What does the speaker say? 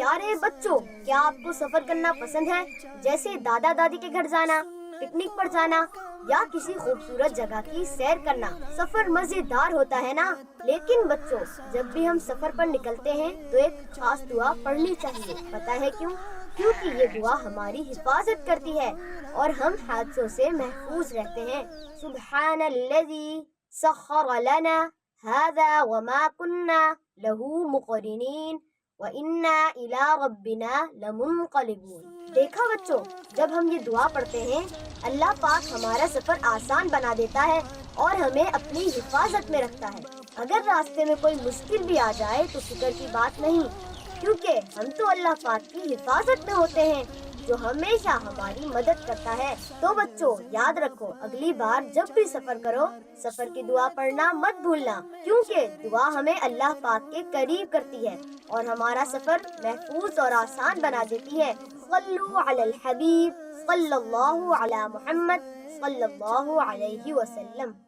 پیارے بچوں، کیا آپ کو سفر کرنا پسند ہے؟ جیسے دادا دادی کے گھر جانا، پکنک پر جانا یا کسی خوبصورت جگہ کی سیر کرنا۔ سفر مزیدار ہوتا ہے نا؟ لیکن بچوں، جب بھی ہم سفر پر نکلتے ہیں تو ایک خاص دعا پڑھنی چاہیے۔ پتہ ہے کیوں؟ کیونکہ یہ دعا ہماری حفاظت کرتی ہے اور ہم حادثوں سے محفوظ رہتے ہیں۔ سبحان الذی سخر لنا هذا وما كنا له مقرنین وَإِنَّا إِلَىٰ رَبِّنَا لَمُنْقَلِبُونَ۔ دیکھا بچوں، جب ہم یہ دعا پڑھتے ہیں اللہ پاک ہمارا سفر آسان بنا دیتا ہے اور ہمیں اپنی حفاظت میں رکھتا ہے۔ اگر راستے میں کوئی مشکل بھی آ جائے تو فکر کی بات نہیں، کیونکہ ہم تو اللہ پاک کی حفاظت میں ہوتے ہیں جو ہمیشہ ہماری مدد کرتا ہے۔ تو بچوں، یاد رکھو، اگلی بار جب بھی سفر کرو، سفر کی دعا پڑھنا مت بھولنا، کیونکہ دعا ہمیں اللہ پاک کے قریب کرتی ہے اور ہمارا سفر محفوظ اور آسان بنا دیتی ہے۔ صلو علی الحبیب صلی اللہ علی محمد صلی اللہ علیہ وسلم۔